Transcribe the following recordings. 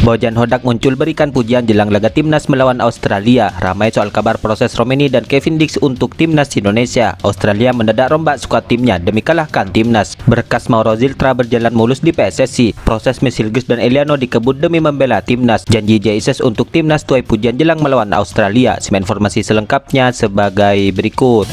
Bojan Hodak muncul berikan pujian jelang laga timnas melawan Australia. Ramai soal kabar proses Romeni dan Kevin Dix untuk timnas Indonesia. Australia mendadak rombak skuad timnya demi kalahkan timnas. Berkas Mauro Ziltra berjalan mulus di PSSI. Proses Mesilgus dan Eliano dikebut demi membela timnas. Janji Jesus untuk timnas tuai pujian jelang melawan Australia. Simak informasi selengkapnya sebagai berikut.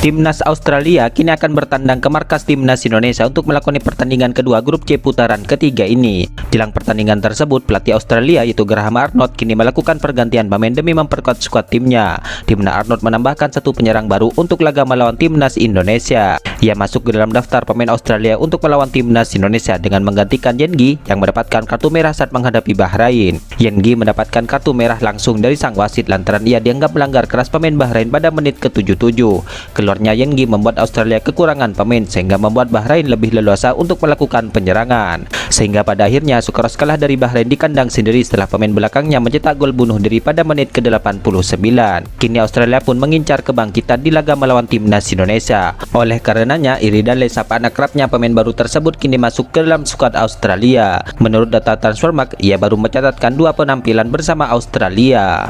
Timnas Australia kini akan bertandang ke markas timnas Indonesia untuk melakoni pertandingan kedua grup C putaran ketiga ini. Jelang pertandingan tersebut, pelatih Australia yaitu Graham Arnold kini melakukan pergantian pemain demi memperkuat skuad timnya. Dimana Arnold menambahkan satu penyerang baru untuk laga melawan timnas Indonesia. Ia masuk ke dalam daftar pemain Australia untuk melawan timnas Indonesia dengan menggantikan Yengi yang mendapatkan kartu merah saat menghadapi Bahrain. Yengi mendapatkan kartu merah langsung dari sang wasit lantaran ia dianggap melanggar keras pemain Bahrain pada menit ke-77. Keluarnya Yengi membuat Australia kekurangan pemain sehingga membuat Bahrain lebih leluasa untuk melakukan penyerangan. Sehingga pada akhirnya Sukaros kalah dari Bahrain di kandang sendiri setelah pemain belakangnya mencetak gol bunuh diri pada menit ke-89. Kini Australia pun mengincar kebangkitan di laga melawan timnas Indonesia. Oleh karenanya, Iridale sapaan akrabnya pemain baru tersebut kini masuk ke dalam skuad Australia. Menurut data Transfermarkt, ia baru mencatatkan 2 penampilan bersama Australia.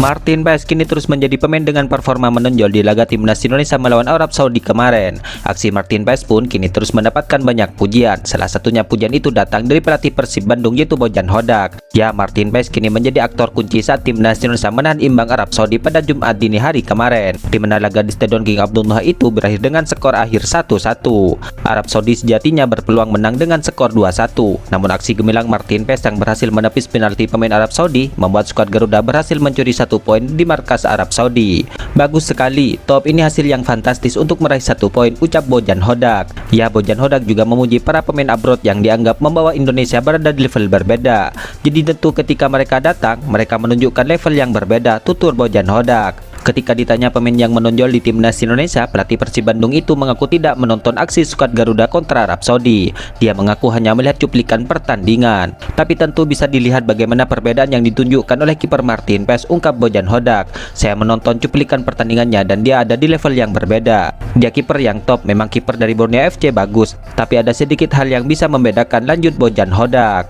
Martin Paes kini terus menjadi pemain dengan performa menonjol di laga timnas Indonesia melawan Arab Saudi kemarin. Aksi Martin Paes pun kini terus mendapatkan banyak pujian. Salah satunya pujian itu datang dari pelatih Persib Bandung yaitu Bojan Hodak. Ya, Martin Paes kini menjadi aktor kunci saat timnas Indonesia menahan imbang Arab Saudi pada Jumat dini hari kemarin. Di mana laga di Stadion King Abdullah itu berakhir dengan skor akhir 1-1. Arab Saudi sejatinya berpeluang menang dengan skor 2-1. Namun aksi gemilang Martin Paes yang berhasil menepis penalti pemain Arab Saudi membuat skuad Garuda berhasil mencuri 1 poin di markas Arab Saudi. Bagus sekali, top, ini hasil yang fantastis untuk meraih 1 poin, ucap Bojan Hodak. Ya, Bojan Hodak juga memuji para pemain abroad yang dianggap membawa Indonesia berada di level berbeda. Jadi tentu ketika mereka datang, mereka menunjukkan level yang berbeda, tutur Bojan Hodak. Ketika ditanya pemain yang menonjol di timnas Indonesia, pelatih Persib Bandung itu mengaku tidak menonton aksi skuad Garuda kontra Arab Saudi. Dia mengaku hanya melihat cuplikan pertandingan. Tapi tentu bisa dilihat bagaimana perbedaan yang ditunjukkan oleh kiper Martin Paes, ungkap Bojan Hodak. Saya menonton cuplikan pertandingannya dan dia ada di level yang berbeda. Dia kiper yang top, memang kiper dari Borneo FC bagus. Tapi ada sedikit hal yang bisa membedakan, lanjut Bojan Hodak.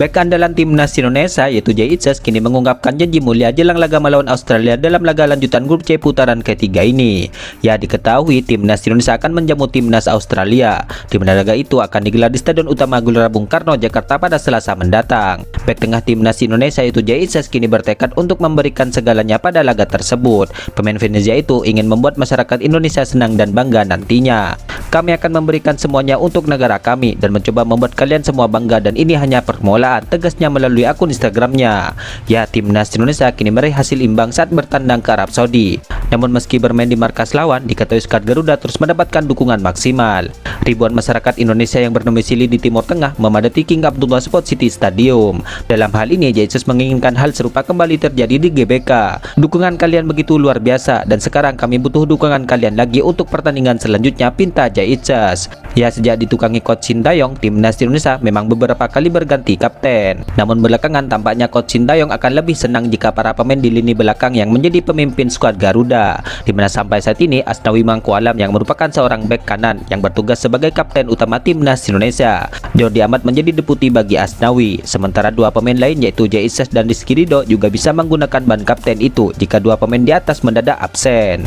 Bek andalan timnas Indonesia yaitu Jesus kini mengungkapkan janji mulia jelang laga melawan Australia dalam laga lanjutan grup C putaran ketiga ini. Ya, diketahui timnas Indonesia akan menjamu timnas Australia, di mana laga itu akan digelar di Stadion Utama Gelora Bung Karno, Jakarta pada Selasa mendatang. Bek tengah timnas Indonesia yaitu Jesus kini bertekad untuk memberikan segalanya pada laga tersebut. Pemain Venezia itu ingin membuat masyarakat Indonesia senang dan bangga nantinya. Kami akan memberikan semuanya untuk negara kami dan mencoba membuat kalian semua bangga, dan ini hanya permulaan, tegasnya melalui akun Instagramnya. Ya, timnas Indonesia kini meraih hasil imbang saat bertandang ke Arab Saudi. Namun meski bermain di markas lawan, diketahui skuad Garuda terus mendapatkan dukungan maksimal. Ribuan masyarakat Indonesia yang berdomisili di Timur Tengah memadati King Abdullah Sport City Stadium. Dalam hal ini, Jesus menginginkan hal serupa kembali terjadi di GBK. Dukungan kalian begitu luar biasa dan sekarang kami butuh dukungan kalian lagi untuk pertandingan selanjutnya, pinta Jesus. Ya, sejak ditukangi coach Sintayong, timnas Indonesia memang beberapa kali berganti kapten. Namun belakangan tampaknya coach Sintayong akan lebih senang jika para pemain di lini belakang yang menjadi pemimpin skuad Garuda. Di mana sampai saat ini Asnawi Mangku Alam yang merupakan seorang bek kanan yang bertugas sebagai kapten utama timnas Indonesia. Jordi Amat menjadi deputi bagi Asnawi. Sementara 2 pemain lain yaitu Jesus dan Rizky Ridho juga bisa menggunakan ban kapten itu jika 2 pemain di atas mendadak absen.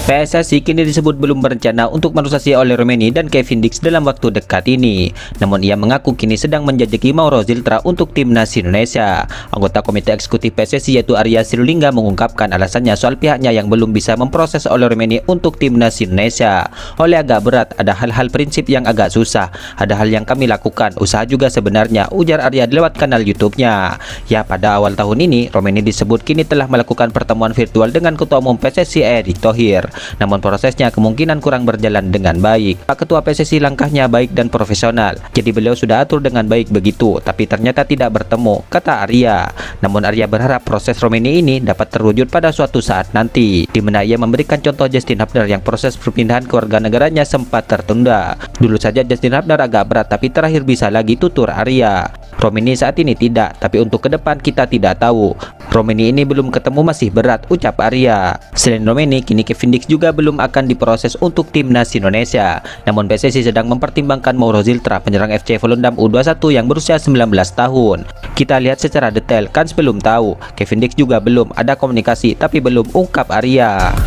PSSI kini disebut belum berencana untuk menutrasi oleh Romeni dan Kevin Dix dalam waktu dekat ini. Namun ia mengaku kini sedang menjajaki Mauro Ziltra untuk timnas Indonesia. Anggota Komite Eksekutif PSSI yaitu Arya Sinulinga mengungkapkan alasannya soal pihaknya yang belum bisa memproses oleh Romeni untuk timnas Indonesia. Oleh agak berat, ada hal-hal prinsip yang agak susah. Ada hal yang kami lakukan, usaha juga sebenarnya, ujar Arya lewat kanal YouTube-nya. Ya, pada awal tahun ini, Romeni disebut kini telah melakukan pertemuan virtual dengan Ketua Umum PSSI Erick Thohir. Namun prosesnya kemungkinan kurang berjalan dengan baik. Pak Ketua PSSI langkahnya baik dan profesional, jadi beliau sudah atur dengan baik begitu, tapi ternyata tidak bertemu, kata Arya. Namun Arya berharap proses Romeni ini dapat terwujud pada suatu saat nanti, di mana ia memberikan contoh Justin Hubner yang proses perpindahan kewarganegaranya sempat tertunda. Dulu saja Justin Hubner agak berat, tapi terakhir bisa lagi, tutur Arya. Romeni saat ini tidak, tapi untuk ke depan kita tidak tahu. Romeni ini belum ketemu masih berat, ucap Arya. Selain Romeni, kini Kevin Dix juga belum akan diproses untuk timnas Indonesia. Namun PSSI sedang mempertimbangkan Mauro Ziltra, penyerang FC Volendam U21 yang berusia 19 tahun. Kita lihat secara detail, kan belum tahu. Kevin Dix juga belum ada komunikasi, tapi belum, ungkap Arya.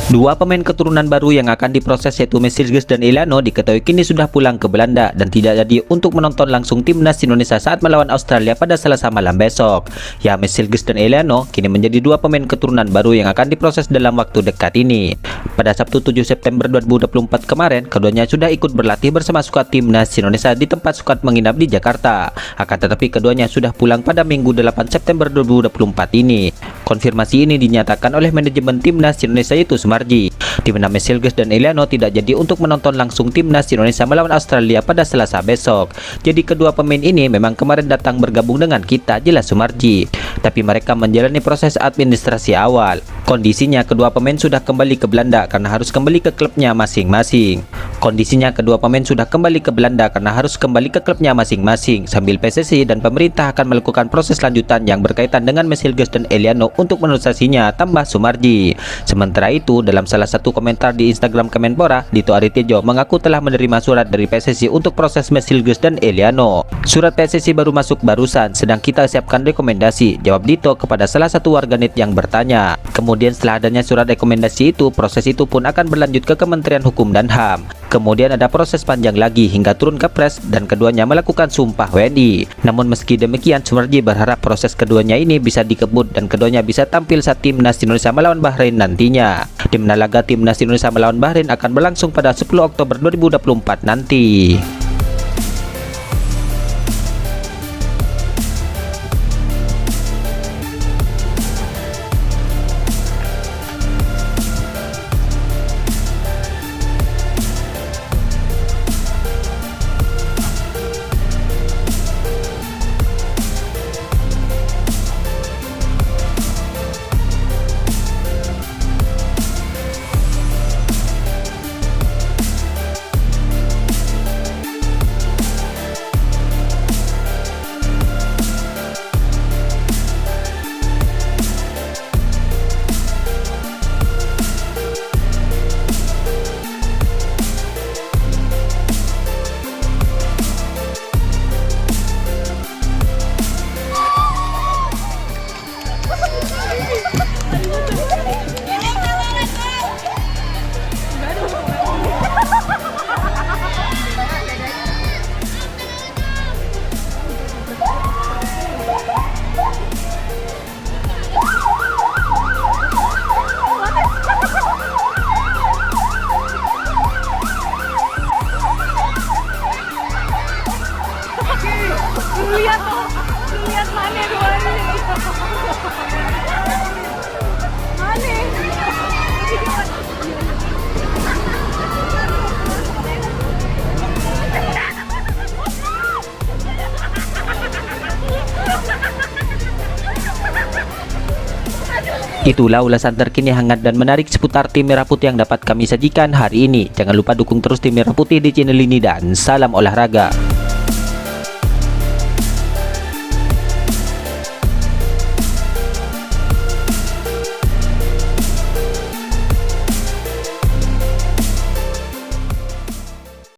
Dua pemain keturunan baru yang akan diproses yaitu Mesilges dan Eliano diketahui kini sudah pulang ke Belanda dan tidak jadi untuk menonton langsung timnas Indonesia saat melawan Australia pada Selasa malam besok. Ya, Mesilges dan Eliano kini menjadi dua pemain keturunan baru yang akan diproses dalam waktu dekat ini. Pada Sabtu 7 September 2024 kemarin, keduanya sudah ikut berlatih bersama skuad timnas Indonesia di tempat skuad menginap di Jakarta. Akan tetapi keduanya sudah pulang pada Minggu 8 September 2024 ini. Konfirmasi ini dinyatakan oleh manajemen timnas Indonesia yaitu Sumarji, di mana Mesilges dan Eliano tidak jadi untuk menonton langsung timnas Indonesia melawan Australia pada Selasa besok. Jadi kedua pemain ini memang kemarin datang bergabung dengan kita, jelas Sumarji. Tapi mereka menjalani proses administrasi awal. Kondisinya kedua pemain sudah kembali ke Belanda karena harus kembali ke klubnya masing-masing. Sambil PSSI dan pemerintah akan melakukan proses lanjutan yang berkaitan dengan Mesilges dan Eliano untuk menutrasinya, tambah Sumarji. Sementara itu, dalam salah satu komentar di Instagram Kemenpora, Dito Aritejo mengaku telah menerima surat dari PSSI untuk proses Mesilges dan Eliano. Surat PSSI baru masuk barusan, sedang kita siapkan rekomendasi, jawab Dito kepada salah satu warganet yang bertanya. Kemudian setelah adanya surat rekomendasi itu, proses itu pun akan berlanjut ke Kementerian Hukum dan HAM. Kemudian ada proses panjang lagi hingga turun ke pres dan keduanya melakukan sumpah WNI. Namun meski demikian, Sumarji berharap proses keduanya ini bisa dikebut dan keduanya bisa tampil saat timnas Indonesia melawan Bahrain nantinya. Di mana laga timnas Indonesia melawan Bahrain akan berlangsung pada 10 Oktober 2024 nanti. Lihat mana dua ini. Itulah ulasan terkini hangat dan menarik seputar tim Merah Putih yang dapat kami sajikan hari ini. Jangan lupa dukung terus tim Merah Putih di channel ini dan salam olahraga.